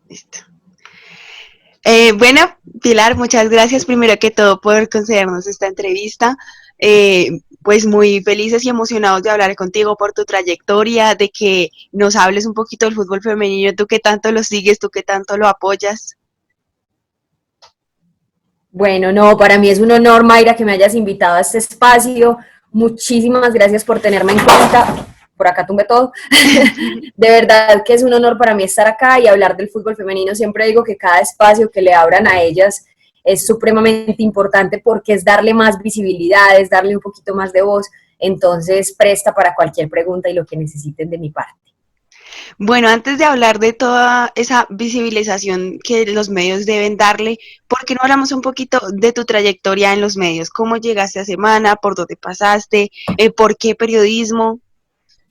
Listo. Bueno, Pilar, muchas gracias primero que todo por concedernos esta entrevista. Pues muy felices y emocionados de hablar contigo por tu trayectoria, de que nos hables un poquito del fútbol femenino, tú que tanto lo sigues, tú que tanto lo apoyas. Bueno, no, para mí es un honor, Mayra, que me hayas invitado a este espacio. Muchísimas gracias por tenerme en cuenta. Por acá tumbé todo. De verdad que es un honor para mí estar acá y hablar del fútbol femenino. Siempre digo que cada espacio que le abran a ellas es supremamente importante porque es darle más visibilidad, es darle un poquito más de voz. Entonces, presta para cualquier pregunta y lo que necesiten de mi parte. Bueno, antes de hablar de toda esa visibilización que los medios deben darle, ¿por qué no hablamos un poquito de tu trayectoria en los medios? ¿Cómo llegaste a Semana? ¿Por dónde pasaste? ¿Por qué periodismo?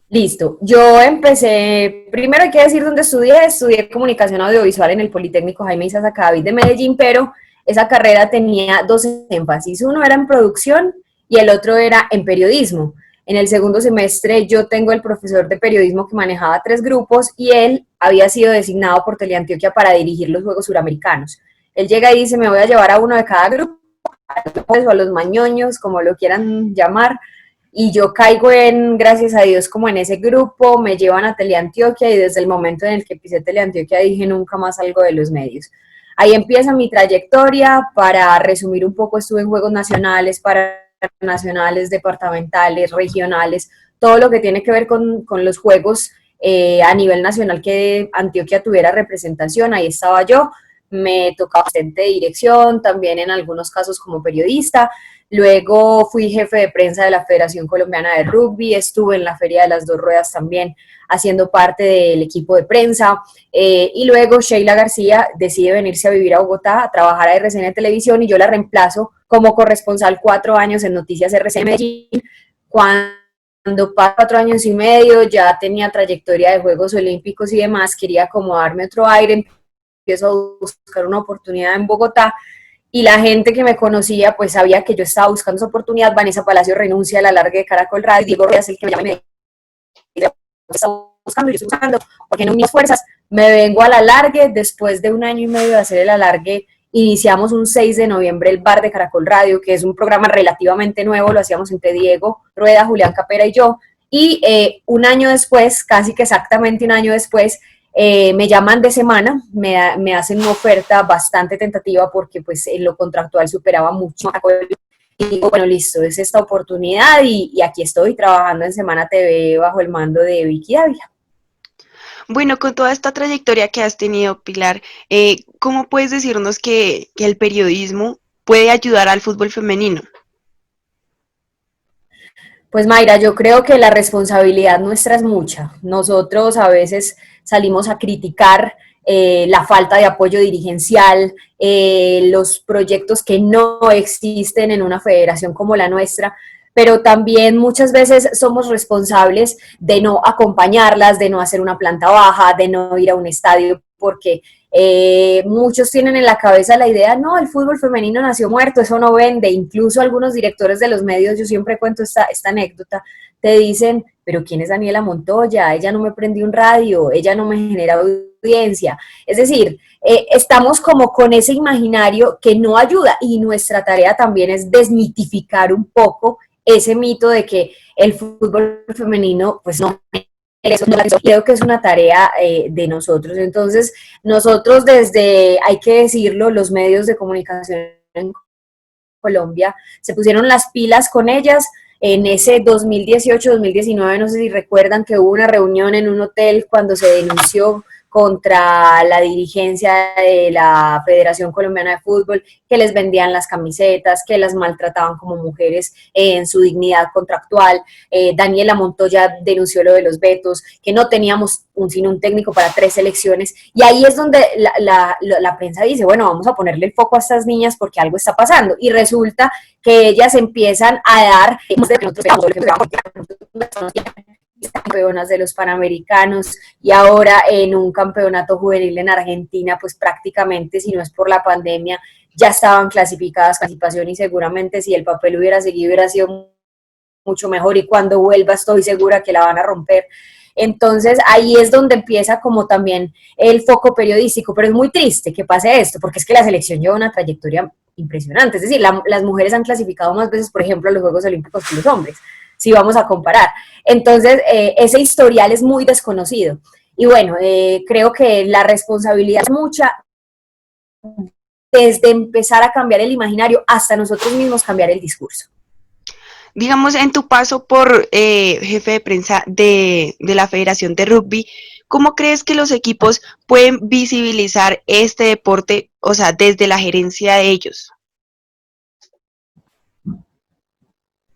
Listo. Yo empecé, primero hay que decir dónde estudié comunicación audiovisual en el Politécnico Jaime Isaac David de Medellín, pero esa carrera tenía dos énfasis. Uno era en producción y el otro era en periodismo. En el segundo semestre yo tengo el profesor de periodismo que manejaba tres grupos y él había sido designado por Teleantioquia para dirigir los Juegos Suramericanos. Él llega y dice, me voy a llevar a uno de cada grupo, o a los mañoños, como lo quieran llamar, y yo caigo en, gracias a Dios, como en ese grupo, me llevan a Teleantioquia y desde el momento en el que pisé Teleantioquia dije nunca más salgo de los medios. Ahí empieza mi trayectoria. Para resumir un poco, estuve en Juegos Nacionales, Nacionales, departamentales, regionales, todo lo que tiene que ver con los Juegos a nivel nacional que Antioquia tuviera representación, ahí estaba yo. Me tocaba asistente de dirección, también en algunos casos como periodista. Luego fui jefe de prensa de la Federación Colombiana de Rugby, estuve en la Feria de las Dos Ruedas también haciendo parte del equipo de prensa, y luego Sheila García decide venirse a vivir a Bogotá, a trabajar a RCN Televisión, y yo la reemplazo como corresponsal 4 años en Noticias RCN Medellín. Cuando paso 4 años y medio, ya tenía trayectoria de Juegos Olímpicos y demás, quería acomodarme otro aire, empiezo a buscar una oportunidad en Bogotá y la gente que me conocía pues sabía que yo estaba buscando esa oportunidad. Vanessa Palacio renuncia a la larga de Caracol Radio, Diego Rueda el que me llama y me dice, estaba buscando, yo estoy buscando, porque no mis fuerzas, me vengo al alargue. Después de 1 año y medio de hacer el alargue, iniciamos un 6 de noviembre el Bar de Caracol Radio, que es un programa relativamente nuevo, lo hacíamos entre Diego Rueda, Julián Capera y yo, y un año después, casi que exactamente un año después, me llaman de Semana, me hacen una oferta bastante tentativa porque pues en lo contractual superaba mucho. Y digo, bueno, listo, es esta oportunidad y aquí estoy trabajando en Semana TV bajo el mando de Vicky Dávila. Bueno, con toda esta trayectoria que has tenido, Pilar, ¿cómo puedes decirnos que el periodismo puede ayudar al fútbol femenino? Pues Mayra, yo creo que la responsabilidad nuestra es mucha. Nosotros a veces salimos a criticar la falta de apoyo dirigencial, los proyectos que no existen en una federación como la nuestra, pero también muchas veces somos responsables de no acompañarlas, de no hacer una planta baja, de no ir a un estadio, porque muchos tienen en la cabeza la idea, no, el fútbol femenino nació muerto, eso no vende. Incluso algunos directores de los medios, yo siempre cuento esta anécdota, te dicen, pero ¿quién es Daniela Montoya? Ella no me prendió un radio, ella no me genera audiencia. Es decir, estamos como con ese imaginario que no ayuda, y nuestra tarea también es desmitificar un poco ese mito de que el fútbol femenino pues no, eso no, creo que es una tarea de nosotros. Entonces, nosotros desde, hay que decirlo, los medios de comunicación en Colombia se pusieron las pilas con ellas. En ese 2018-2019, no sé si recuerdan que hubo una reunión en un hotel cuando se denunció contra la dirigencia de la Federación Colombiana de Fútbol, que les vendían las camisetas, que las maltrataban como mujeres en su dignidad contractual. Daniela Montoya denunció lo de los vetos, que no teníamos sino un técnico para 3 selecciones, y ahí es donde la prensa dice, bueno, vamos a ponerle el foco a estas niñas porque algo está pasando, y resulta que ellas empiezan a dar campeonas de los Panamericanos, y ahora en un campeonato juvenil en Argentina, pues prácticamente, si no es por la pandemia, ya estaban clasificadas, participación, y seguramente si el papel hubiera seguido hubiera sido mucho mejor, y cuando vuelva estoy segura que la van a romper. Entonces ahí es donde empieza como también el foco periodístico, pero es muy triste que pase esto, porque es que la selección lleva una trayectoria impresionante, es decir, las mujeres han clasificado más veces, por ejemplo, a los Juegos Olímpicos que los hombres, si vamos a comparar. Entonces, ese historial es muy desconocido. Y bueno, creo que la responsabilidad es mucha, desde empezar a cambiar el imaginario hasta nosotros mismos cambiar el discurso. Digamos, en tu paso por jefe de prensa de la Federación de Rugby, ¿cómo crees que los equipos pueden visibilizar este deporte, o sea, desde la gerencia de ellos?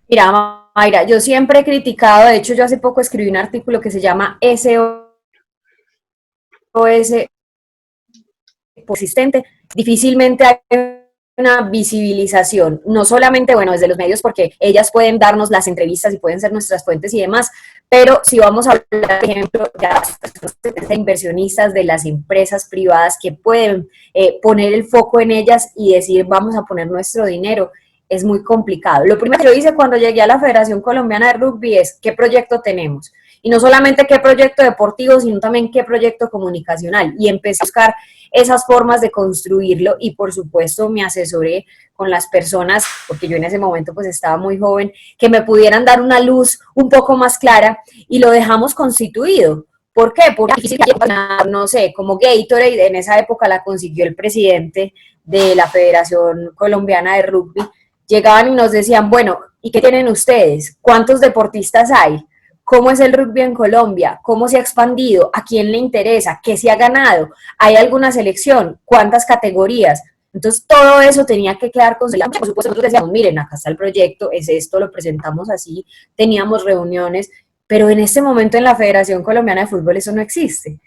Mira, Mayra, yo siempre he criticado, de hecho yo hace poco escribí un artículo que se llama SOS persistente, difícilmente hay una visibilización, no solamente, bueno, desde los medios, porque ellas pueden darnos las entrevistas y pueden ser nuestras fuentes y demás, pero si vamos a hablar, por ejemplo, de las personas inversionistas, de las empresas privadas que pueden poner el foco en ellas y decir, vamos a poner nuestro dinero, es muy complicado. Lo primero que yo hice cuando llegué a la Federación Colombiana de Rugby es, ¿qué proyecto tenemos? Y no solamente qué proyecto deportivo, sino también qué proyecto comunicacional. Y empecé a buscar esas formas de construirlo y por supuesto me asesoré con las personas, porque yo en ese momento pues estaba muy joven, que me pudieran dar una luz un poco más clara y lo dejamos constituido. ¿Por qué? Porque no sé, como Gatorade en esa época la consiguió el presidente de la Federación Colombiana de Rugby, llegaban y nos decían, bueno, ¿y qué tienen ustedes? ¿Cuántos deportistas hay? ¿Cómo es el rugby en Colombia? ¿Cómo se ha expandido? ¿A quién le interesa? ¿Qué se ha ganado? ¿Hay alguna selección? ¿Cuántas categorías? Entonces todo eso tenía que quedar consolidado. Por supuesto, nosotros decíamos, miren, acá está el proyecto, es esto, lo presentamos así, teníamos reuniones, pero en este momento en la Federación Colombiana de Fútbol eso no existe.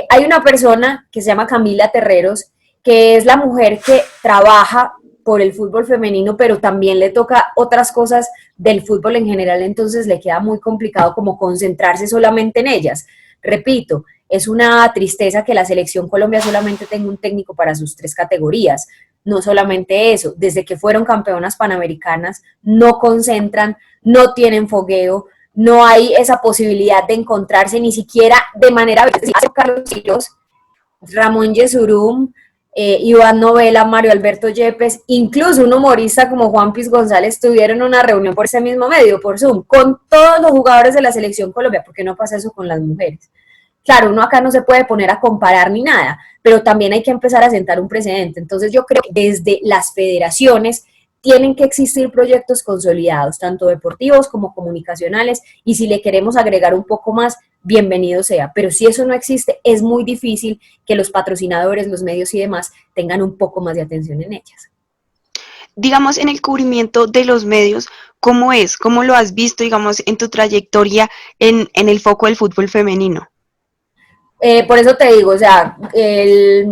Hay una persona que se llama Camila Terreros, que es la mujer que trabaja por el fútbol femenino, pero también le toca otras cosas del fútbol en general, entonces le queda muy complicado como concentrarse solamente en ellas. Repito, es una tristeza que la selección Colombia solamente tenga un técnico para sus 3 categorías. No solamente eso, desde que fueron campeonas panamericanas, no concentran, no tienen fogueo, no hay esa posibilidad de encontrarse ni siquiera de manera... Carlos Quiroz, Ramón Yesurum, Iván Novela, Mario Alberto Yepes, incluso un humorista como Juan Piz González tuvieron una reunión por ese mismo medio, por Zoom, con todos los jugadores de la selección Colombia. ¿Por qué no pasa eso con las mujeres? Claro, uno acá no se puede poner a comparar ni nada, pero también hay que empezar a sentar un precedente. Entonces yo creo que desde las federaciones tienen que existir proyectos consolidados, tanto deportivos como comunicacionales, y si le queremos agregar un poco más, bienvenido sea. Pero si eso no existe, es muy difícil que los patrocinadores, los medios y demás tengan un poco más de atención en ellas. Digamos, en el cubrimiento de los medios, ¿cómo es? ¿Cómo lo has visto, digamos, en tu trayectoria en el foco del fútbol femenino? Por eso te digo, o sea, te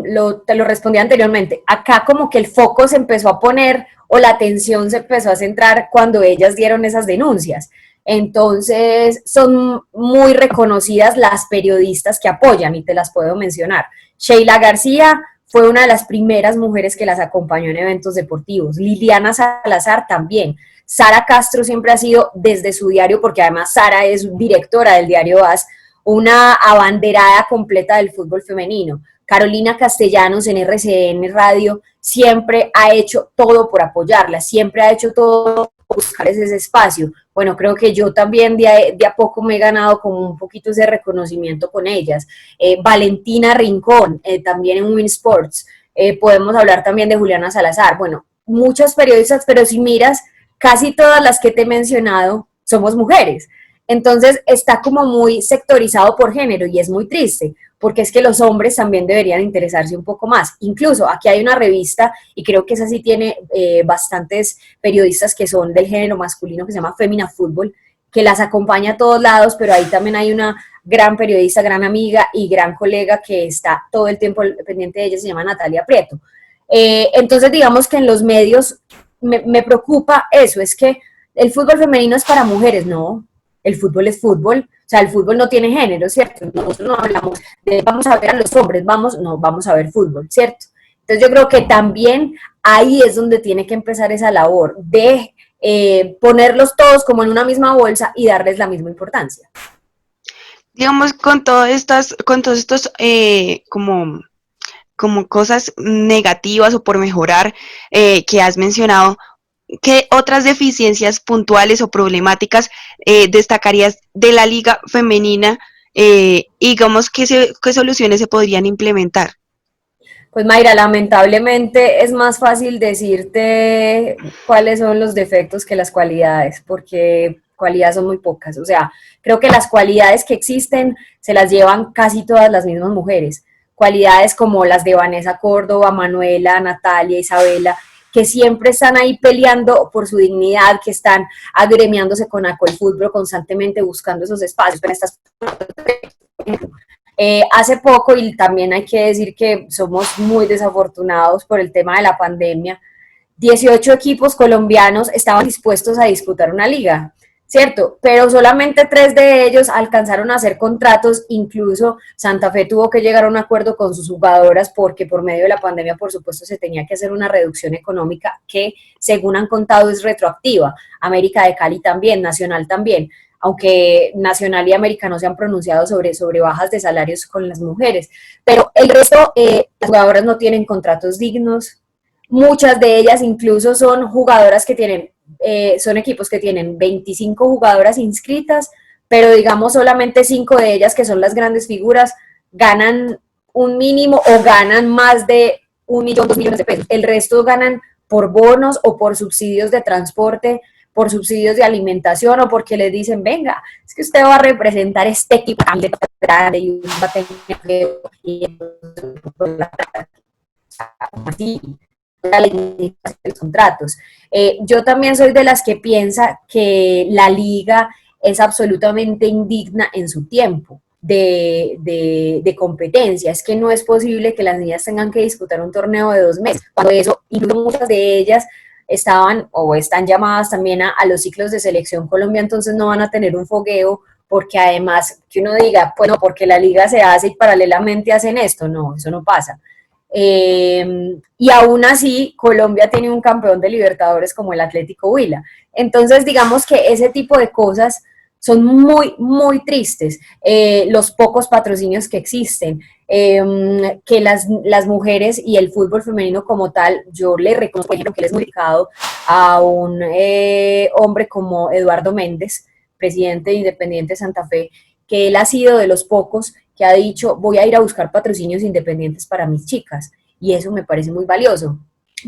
lo respondí anteriormente, acá como que el foco se empezó a poner o la atención se empezó a centrar cuando ellas dieron esas denuncias. Entonces, son muy reconocidas las periodistas que apoyan y te las puedo mencionar. Sheila García fue una de las primeras mujeres que las acompañó en eventos deportivos. Liliana Salazar también. Sara Castro siempre ha sido desde su diario, porque además Sara es directora del diario AS, una abanderada completa del fútbol femenino. Carolina Castellanos en RCN Radio siempre ha hecho todo por apoyarla, siempre ha hecho todo por buscar ese espacio. Bueno, creo que yo también de a poco me he ganado como un poquito ese reconocimiento con ellas. Valentina Rincón, también en Win Sports. Podemos hablar también de Juliana Salazar. Bueno, muchas periodistas, pero si miras, casi todas las que te he mencionado somos mujeres. Entonces está como muy sectorizado por género y es muy triste, porque es que los hombres también deberían interesarse un poco más. Incluso aquí hay una revista, y creo que esa sí tiene bastantes periodistas que son del género masculino, que se llama Femina Fútbol, que las acompaña a todos lados, pero ahí también hay una gran periodista, gran amiga y gran colega que está todo el tiempo pendiente de ella, se llama Natalia Prieto. Entonces digamos que en los medios me preocupa eso, es que el fútbol femenino es para mujeres, no, el fútbol es fútbol, o sea, el fútbol no tiene género, ¿cierto? Nosotros no hablamos de vamos a ver a los hombres, no, vamos a ver fútbol, ¿cierto? Entonces yo creo que también ahí es donde tiene que empezar esa labor de ponerlos todos como en una misma bolsa y darles la misma importancia. digamos, con todos estos como cosas negativas o por mejorar que has mencionado, ¿qué otras deficiencias puntuales o problemáticas destacarías de la liga femenina? Y digamos, ¿qué soluciones se podrían implementar? Pues Mayra, lamentablemente es más fácil decirte cuáles son los defectos que las cualidades, porque cualidades son muy pocas. O sea, creo que las cualidades que existen se las llevan casi todas las mismas mujeres. Cualidades como las de Vanessa Córdoba, Manuela, Natalia, Isabela, que siempre están ahí peleando por su dignidad, que están agremiándose con Acolfutbol constantemente buscando esos espacios. Pero estas hace poco, y también hay que decir que somos muy desafortunados por el tema de la pandemia, 18 equipos colombianos estaban dispuestos a disputar una liga, ¿cierto? Pero solamente 3 de ellos alcanzaron a hacer contratos, incluso Santa Fe tuvo que llegar a un acuerdo con sus jugadoras porque por medio de la pandemia, por supuesto, se tenía que hacer una reducción económica que, según han contado, es retroactiva. América de Cali también, Nacional también, aunque Nacional y América no se han pronunciado sobre bajas de salarios con las mujeres, pero el resto, las jugadoras no tienen contratos dignos, muchas de ellas incluso son jugadoras que tienen, son equipos que tienen 25 jugadoras inscritas, pero digamos solamente 5 de ellas, que son las grandes figuras, ganan un mínimo o ganan más de 1 millón, 2 millones de pesos. El resto ganan por bonos o por subsidios de transporte, por subsidios de alimentación o porque les dicen, venga, es que usted va a representar este equipo grande y va a tener y así los contratos. Yo también soy de las que piensa que la liga es absolutamente indigna en su tiempo de competencia. Es que no es posible que las niñas tengan que disputar un torneo de 2 meses, cuando eso, incluso muchas de ellas estaban o están llamadas también a los ciclos de selección Colombia, entonces no van a tener un fogueo porque además que uno diga, bueno, porque la liga se hace y paralelamente hacen esto, no, eso no pasa. Y aún así, Colombia tiene un campeón de Libertadores como el Atlético Huila. Entonces, digamos que ese tipo de cosas son muy, muy tristes. Los pocos patrocinios que existen, que las mujeres y el fútbol femenino como tal, yo le reconozco, por ejemplo, que él es muy dedicado a un hombre como Eduardo Méndez, presidente de Independiente Santa Fe, que él ha sido de los pocos que ha dicho, voy a ir a buscar patrocinios independientes para mis chicas, y eso me parece muy valioso.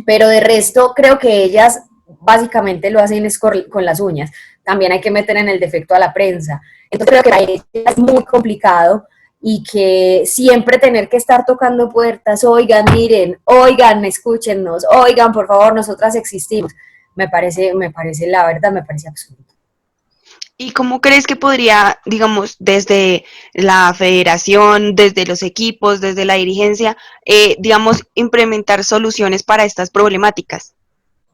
Pero de resto, creo que ellas básicamente lo hacen es con las uñas. También hay que meter en el defecto a la prensa. Entonces creo que para ellas es muy complicado y que siempre tener que estar tocando puertas, oigan, miren, oigan, escúchenos, oigan, por favor, nosotras existimos. La verdad, me parece absurdo. ¿Y cómo crees que podría, digamos, desde la federación, desde los equipos, desde la dirigencia, digamos, implementar soluciones para estas problemáticas?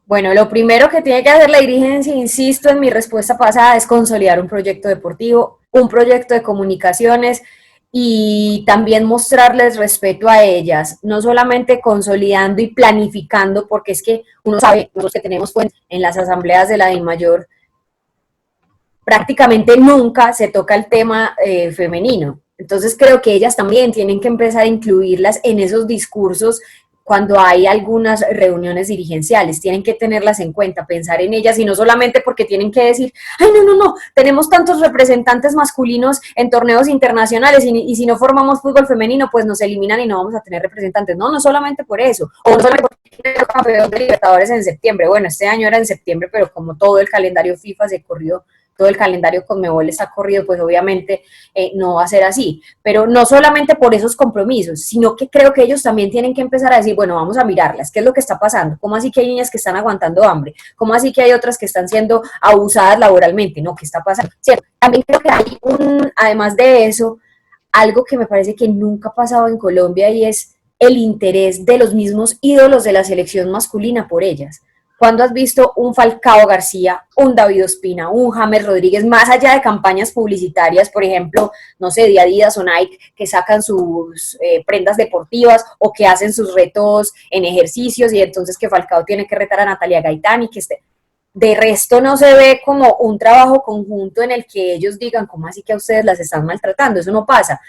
Bueno, lo primero que tiene que hacer la dirigencia, insisto en mi respuesta pasada, es consolidar un proyecto deportivo, un proyecto de comunicaciones y también mostrarles respeto a ellas, no solamente consolidando y planificando, porque es que uno sabe, nosotros que tenemos fuentes en las asambleas de la DIMAYOR, prácticamente nunca se toca el tema femenino. Entonces creo que ellas también tienen que empezar a incluirlas en esos discursos cuando hay algunas reuniones dirigenciales, tienen que tenerlas en cuenta, pensar en ellas y no solamente porque tienen que decir, ay, no, no, no, tenemos tantos representantes masculinos en torneos internacionales y si no formamos fútbol femenino, pues nos eliminan y no vamos a tener representantes. No, no solamente por eso, o no solamente porque el campeón de Libertadores en septiembre. Bueno, este año era en septiembre, pero como todo el calendario FIFA se corrió, todo el calendario Conmebol está corrido, pues obviamente no va a ser así. Pero no solamente por esos compromisos, sino que creo que ellos también tienen que empezar a decir, bueno, vamos a mirarlas, ¿qué es lo que está pasando? ¿Cómo así que hay niñas que están aguantando hambre? ¿Cómo así que hay otras que están siendo abusadas laboralmente? No, ¿qué está pasando? ¿Cierto? También creo que hay además de eso, algo que me parece que nunca ha pasado en Colombia y es el interés de los mismos ídolos de la selección masculina por ellas. ¿Cuándo has visto un Falcao García, un David Ospina, un James Rodríguez, más allá de campañas publicitarias, por ejemplo, no sé, de Adidas o Nike, que sacan sus prendas deportivas o que hacen sus retos en ejercicios y entonces que Falcao tiene que retar a Natalia Gaitán y que esté... de resto no se ve como un trabajo conjunto en el que ellos digan, ¿cómo así que a ustedes las están maltratando? Eso no pasa.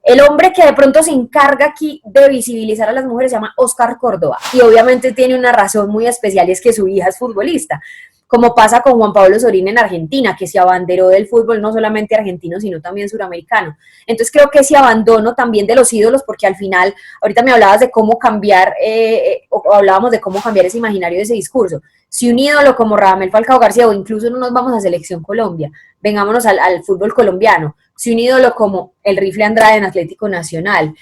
El hombre que de pronto se encarga aquí de visibilizar a las mujeres se llama Oscar Córdoba y obviamente tiene una razón muy especial y es que su hija es futbolista, como pasa con Juan Pablo Sorín en Argentina, que se abanderó del fútbol no solamente argentino, sino también suramericano. Entonces creo que ese abandono también de los ídolos, porque al final, ahorita me hablabas de cómo cambiar, o hablábamos de cómo cambiar ese imaginario de ese discurso. Si un ídolo como Radamel Falcao García, o incluso no nos vamos a Selección Colombia, vengámonos al fútbol colombiano, si un ídolo como el Rifle Andrade en Atlético Nacional,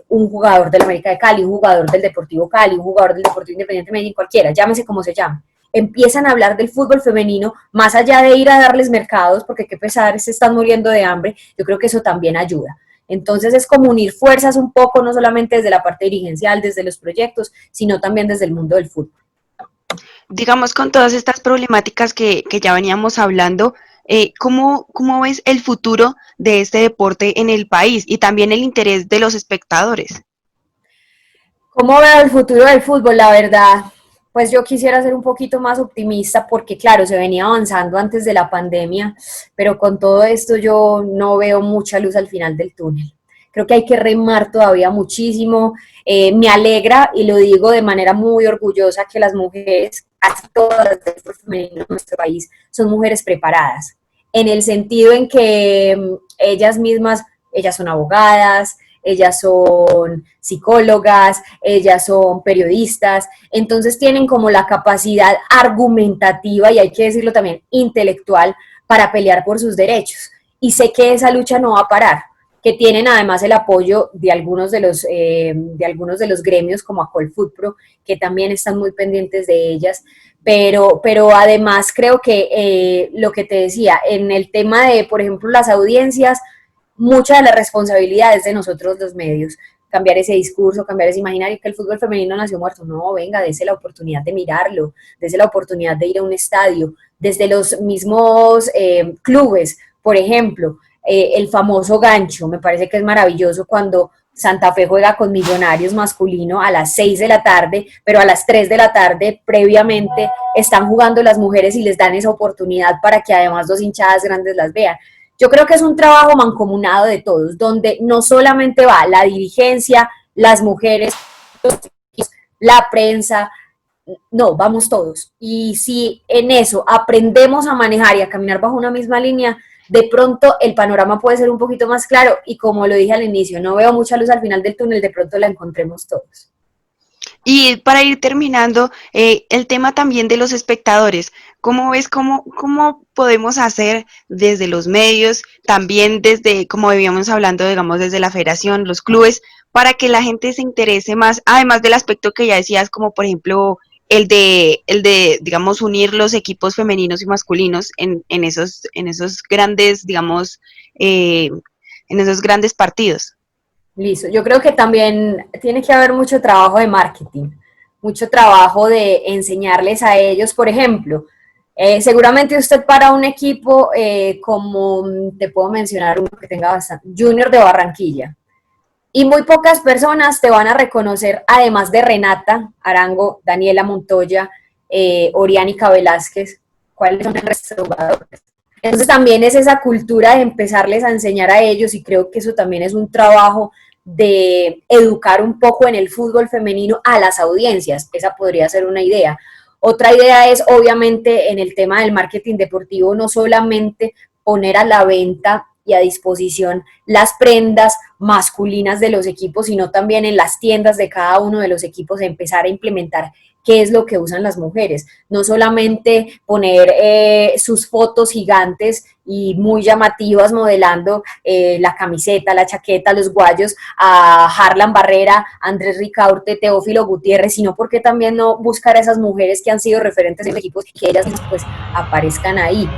un jugador del América de Cali, un jugador del Deportivo Cali, un jugador del Deportivo Independiente Medellín, cualquiera, llámese como se llame, empiezan a hablar del fútbol femenino, más allá de ir a darles mercados, porque qué pesar, se están muriendo de hambre, yo creo que eso también ayuda. Entonces es como unir fuerzas un poco, no solamente desde la parte dirigencial, desde los proyectos, sino también desde el mundo del fútbol. Digamos, con todas estas problemáticas que ya veníamos hablando, ¿cómo ves el futuro de este deporte en el país y también el interés de los espectadores? ¿Cómo veo el futuro del fútbol? La verdad, pues yo quisiera ser un poquito más optimista porque claro, se venía avanzando antes de la pandemia, pero con todo esto yo no veo mucha luz al final del túnel. Creo que hay que remar todavía muchísimo. Me alegra y lo digo de manera muy orgullosa que las mujeres, casi todas las del fútbol femenino en nuestro país, son mujeres preparadas, en el sentido en que ellas mismas, ellas son abogadas, ellas son psicólogas, ellas son periodistas, entonces tienen como la capacidad argumentativa y hay que decirlo también intelectual para pelear por sus derechos. Y sé que esa lucha no va a parar, que tienen además el apoyo de algunos de los gremios como Acolfutpro, que también están muy pendientes de ellas, pero además creo que lo que te decía, en el tema de, por ejemplo, las audiencias, mucha de la responsabilidad es de nosotros los medios, cambiar ese discurso, cambiar ese imaginario que el fútbol femenino nació muerto. No, venga, dese la oportunidad de mirarlo, dese la oportunidad de ir a un estadio, desde los mismos clubes, por ejemplo, el famoso gancho, me parece que es maravilloso cuando Santa Fe juega con Millonarios masculino a las 6 de la tarde, pero a las 3 de la tarde previamente están jugando las mujeres y les dan esa oportunidad para que además dos hinchadas grandes las vean. Yo creo que es un trabajo mancomunado de todos, donde no solamente va la dirigencia, las mujeres, la prensa, no, vamos todos. Y si en eso aprendemos a manejar y a caminar bajo una misma línea, de pronto el panorama puede ser un poquito más claro y como lo dije al inicio, no veo mucha luz al final del túnel, de pronto la encontremos todos. Y para ir terminando, el tema también de los espectadores. ¿Cómo ves cómo podemos hacer desde los medios, también desde, como debíamos hablando, digamos, desde la federación, los clubes, para que la gente se interese más, además del aspecto que ya decías, como por ejemplo digamos, unir los equipos femeninos y masculinos en esos grandes, digamos, en esos grandes partidos? Listo. Yo creo que también tiene que haber mucho trabajo de marketing, mucho trabajo de enseñarles a ellos, por ejemplo, seguramente usted para un equipo como te puedo mencionar uno que tenga bastante, Junior de Barranquilla, y muy pocas personas te van a reconocer, además de Renata Arango, Daniela Montoya, Oriánica Velázquez, cuáles son el resto de jugadores. Entonces también es esa cultura de empezarles a enseñar a ellos y creo que eso también es un trabajo de educar un poco en el fútbol femenino a las audiencias. Esa podría ser una idea. Otra idea es obviamente en el tema del marketing deportivo, no solamente poner a la venta y a disposición las prendas masculinas de los equipos, sino también en las tiendas de cada uno de los equipos empezar a implementar qué es lo que usan las mujeres, no solamente poner sus fotos gigantes y muy llamativas modelando la camiseta, la chaqueta, los guayos a Harlan Barrera, Andrés Ricaurte, Teófilo Gutiérrez, sino porque también no buscar a esas mujeres que han sido referentes en equipos y que ellas pues aparezcan ahí.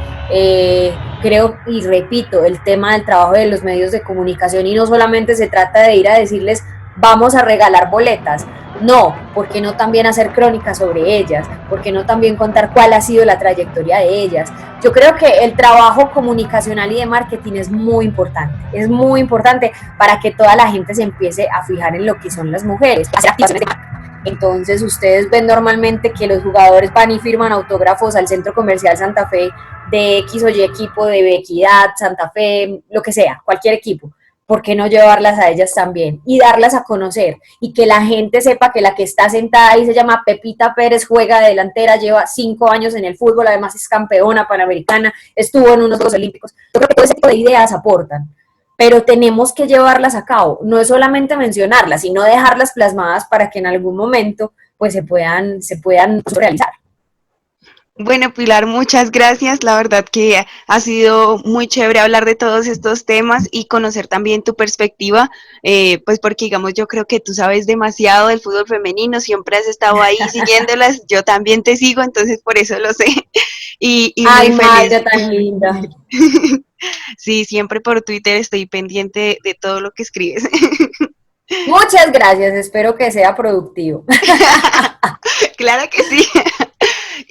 Creo y repito, el tema del trabajo de los medios de comunicación y no solamente se trata de ir a decirles vamos a regalar boletas, no, ¿por qué no también hacer crónicas sobre ellas? ¿Por qué no también contar cuál ha sido la trayectoria de ellas? Yo creo que el trabajo comunicacional y de marketing es muy importante para que toda la gente se empiece a fijar en lo que son las mujeres. Entonces ustedes ven normalmente que los jugadores van y firman autógrafos al Centro Comercial Santa Fe de X o Y equipo, de Equidad, Santa Fe, lo que sea, cualquier equipo. ¿Por qué no llevarlas a ellas también y darlas a conocer? Y que la gente sepa que la que está sentada ahí se llama Pepita Pérez, juega de delantera, lleva 5 años en el fútbol, además es campeona panamericana, estuvo en unos Juegos Olímpicos. Yo creo que todo ese tipo de ideas aportan, pero tenemos que llevarlas a cabo. No es solamente mencionarlas, sino dejarlas plasmadas para que en algún momento pues se puedan realizar. Bueno, Pilar, muchas gracias. La verdad que ha sido muy chévere hablar de todos estos temas y conocer también tu perspectiva, pues porque digamos, yo creo que tú sabes demasiado del fútbol femenino, siempre has estado ahí siguiéndolas, yo también te sigo, entonces por eso lo sé y Ay, muy feliz. Mayra, tan linda. Sí, siempre por Twitter estoy pendiente de todo lo que escribes. Muchas gracias, espero que sea productivo. Claro que sí.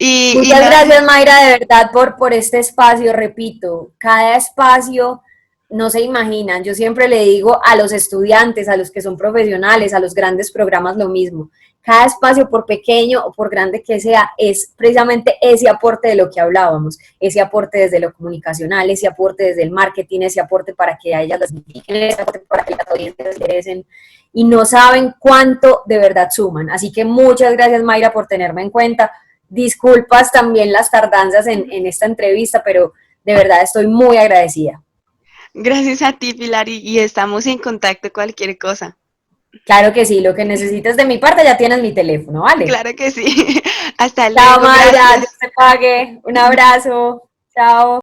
Y Muchas nada, gracias, Mayra, de verdad, por este espacio. Repito, cada espacio no se imaginan. Yo siempre le digo a los estudiantes, a los que son profesionales, a los grandes programas, lo mismo. Cada espacio, por pequeño o por grande que sea, es precisamente ese aporte de lo que hablábamos, ese aporte desde lo comunicacional, ese aporte desde el marketing, ese aporte para que a ellas las identifiquen, ese aporte para que las audiencias les interesen y no saben cuánto de verdad suman. Así que muchas gracias, Mayra, por tenerme en cuenta. Disculpas también las tardanzas en esta entrevista, pero de verdad estoy muy agradecida. gracias a ti, Pilar, y estamos en contacto cualquier cosa. Claro que sí, lo que necesites de mi parte ya tienes mi teléfono, ¿vale? Claro que sí. Hasta Chao, luego, Mayra, Dios gracias. te pague. Un abrazo. Chao.